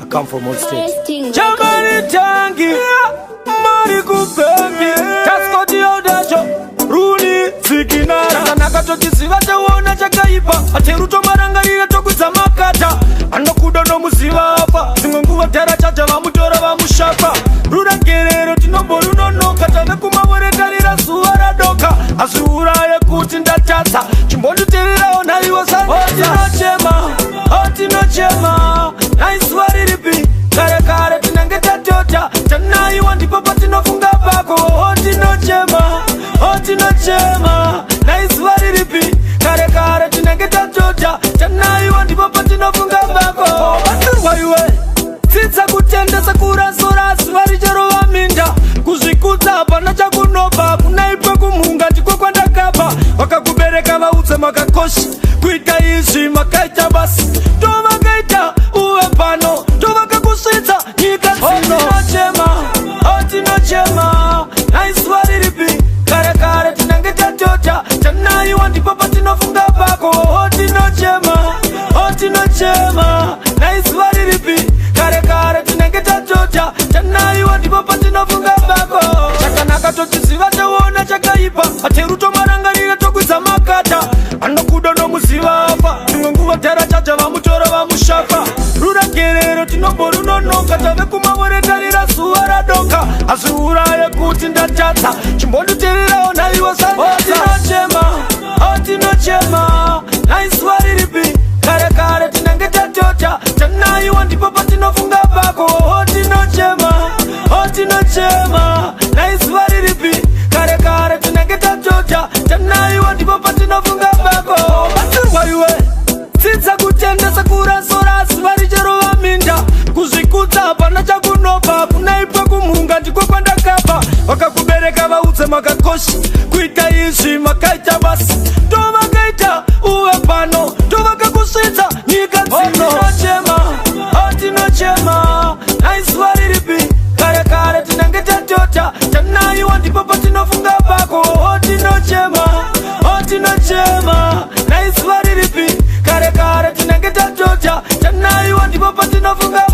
come from on stage. Jamani tangi, mari kupengi, taskoti odacho, ruli sikinara. Chanaka tochisiva tewona chakaipa, acheruto marangarira tokuza makata. Anokuda no musiva apa, singonguva tera chacha vamutora vamushapa. Rura gerero tinomboru nono, katave kumawere tarira suara doka. Asura ye kuti ndatata, chimbodu terira ona iwa sani. Oti no chema, naiswari ripi. Kare kare tinange tatota, tanai wandipo pati no funga bako. Oti no chema, naiswari ripi. Kare kare tinange tatota, tanai wandipo pati no funga bako. Waiwe, titsa kutenda sakura sora svari jero wa minda. Kuzikuta hapana chakunopa, kunaipa kumunga ndiko kwa ndakapa. Wakakubereka vautse makakoshi, kuita ishi makaita basi. Tova kaita uwe pano, tova kakusita nyika zino. Oti no chema, naiswari ripi. Kare kare tinange tatota, tanai wandipo pati no funga bako. Oti no chema, naiswari ripi. Kare kare tinange tatota, tanai wandipo pati no funga bako. Chakanaka tochisiva tewona chakaipa, acheruto marangarira tokuza makata. Anokuda no musiva apa, singonguva tera chacha vamutora vamushapa. Rura gerero tinomboru nono, katave kumawere tarira suara doka. Asura ye kuti ndatata, chimbodu terira ona iwa sani. Oti no chema, naiswari ripi. Kare kare tinange tatota, tanai wandipo pati no funga bako. Oti no chema, naiswari ripi. Kare kare tinange tatota, tanai wandipo pati no funga bako. Waiwe, titsa kutenda sakura sora svari jero wa minda. Kuzikuta hapana chakunopa, kunaipa kumunga ndiko kwa ndakapa. Wakakubereka vautse makakoshi, kuita ishi makaita basi. Tova kaita uwe pano, tova kakusita nyika zino. Oti no chema, naiswari ripi. Kare kare tinange tatota, tanai wandipo pati no funga bako. Oti no chema, naiswari ripi. Kare kare tinange tatota, tanai wandipo pati no funga